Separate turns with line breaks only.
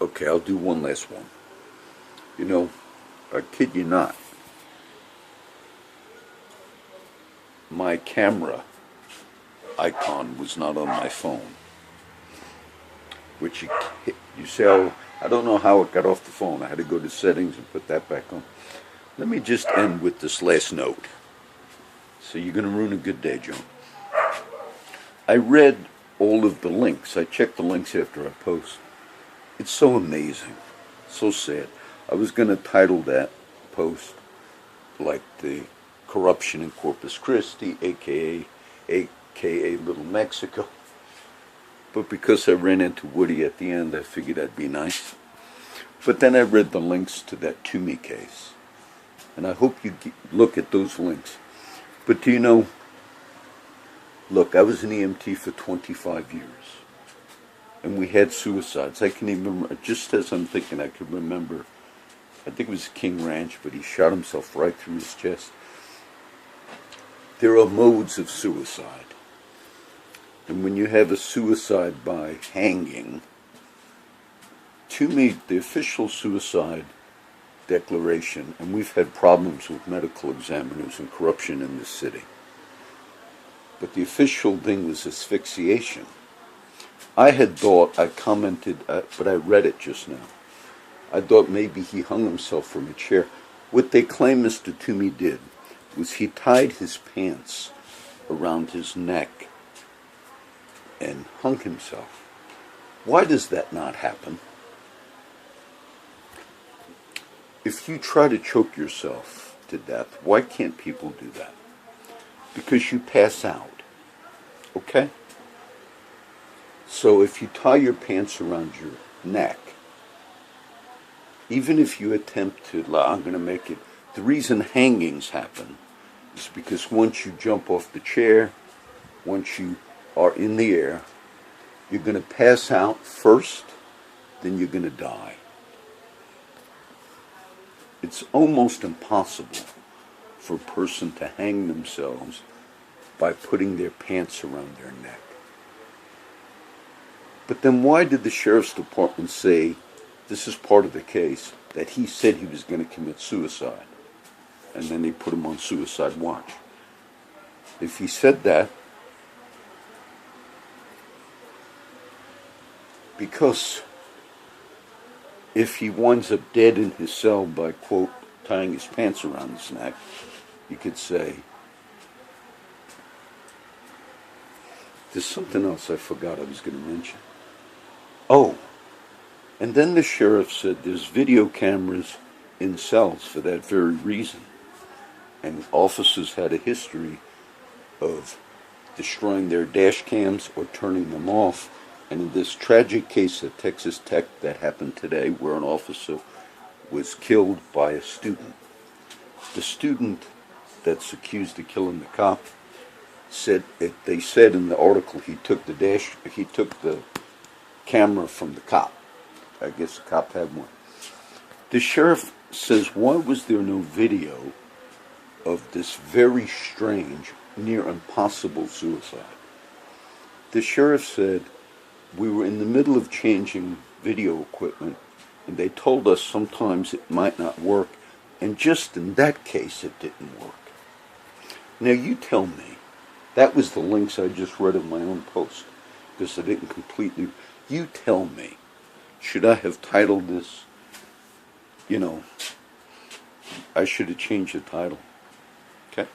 Okay, I'll do one last one. You know, I kid you not, my camera icon was not on my phone. Which you say, oh, I don't know how it got off the phone. I had to go to settings and put that back on. Let me just end with this last note. So you're going to ruin a good day, John. I read all of the links. I checked the links after I post. It's so amazing. So sad. I was going to title that post like the corruption in Corpus Christi, aka Little Mexico. But because I ran into Woody at the end, I figured that'd be nice. But then I read the links to that Toomey case. And I hope you look at those links. But do you know, look, I was an EMT for 25 years. And we had suicides. I can even remember, just as I'm thinking, I could remember, I think it was King Ranch, but he shot himself right through his chest. There are modes of suicide. And when you have a suicide by hanging, to me, the official suicide declaration, and we've had problems with medical examiners and corruption in this city, but the official thing was asphyxiation. I had thought, I commented, but I read it just now. I thought maybe he hung himself from a chair. What they claim Mr. Toomey did was he tied his pants around his neck and hung himself. Why does that not happen? If you try to choke yourself to death, why can't people do that? Because you pass out. Okay? So if you tie your pants around your neck, even if you attempt to, I'm going to make it, the reason hangings happen is because once you jump off the chair, once you are in the air, you're going to pass out first, then you're going to die. It's almost impossible for a person to hang themselves by putting their pants around their neck. But then why did the sheriff's department say, this is part of the case, that he said he was going to commit suicide? And then they put him on suicide watch. If he said that, because if he winds up dead in his cell by, quote, tying his pants around his neck, you could say, there's something else I forgot I was going to mention. Oh, and then the sheriff said there's video cameras in cells for that very reason. And officers had a history of destroying their dash cams or turning them off. And in this tragic case at Texas Tech that happened today, where an officer was killed by a student, the student that's accused of killing the cop said, they said in the article, he took the camera from the cop. I guess the cop had one. The sheriff says, why was there no video of this very strange, near impossible suicide? The sheriff said, we were in the middle of changing video equipment, and they told us sometimes it might not work, and just in that case it didn't work. Now you tell me, that was the links I just read in my own post, because I didn't completely, you tell me, should I have titled this, I should have changed the title, okay?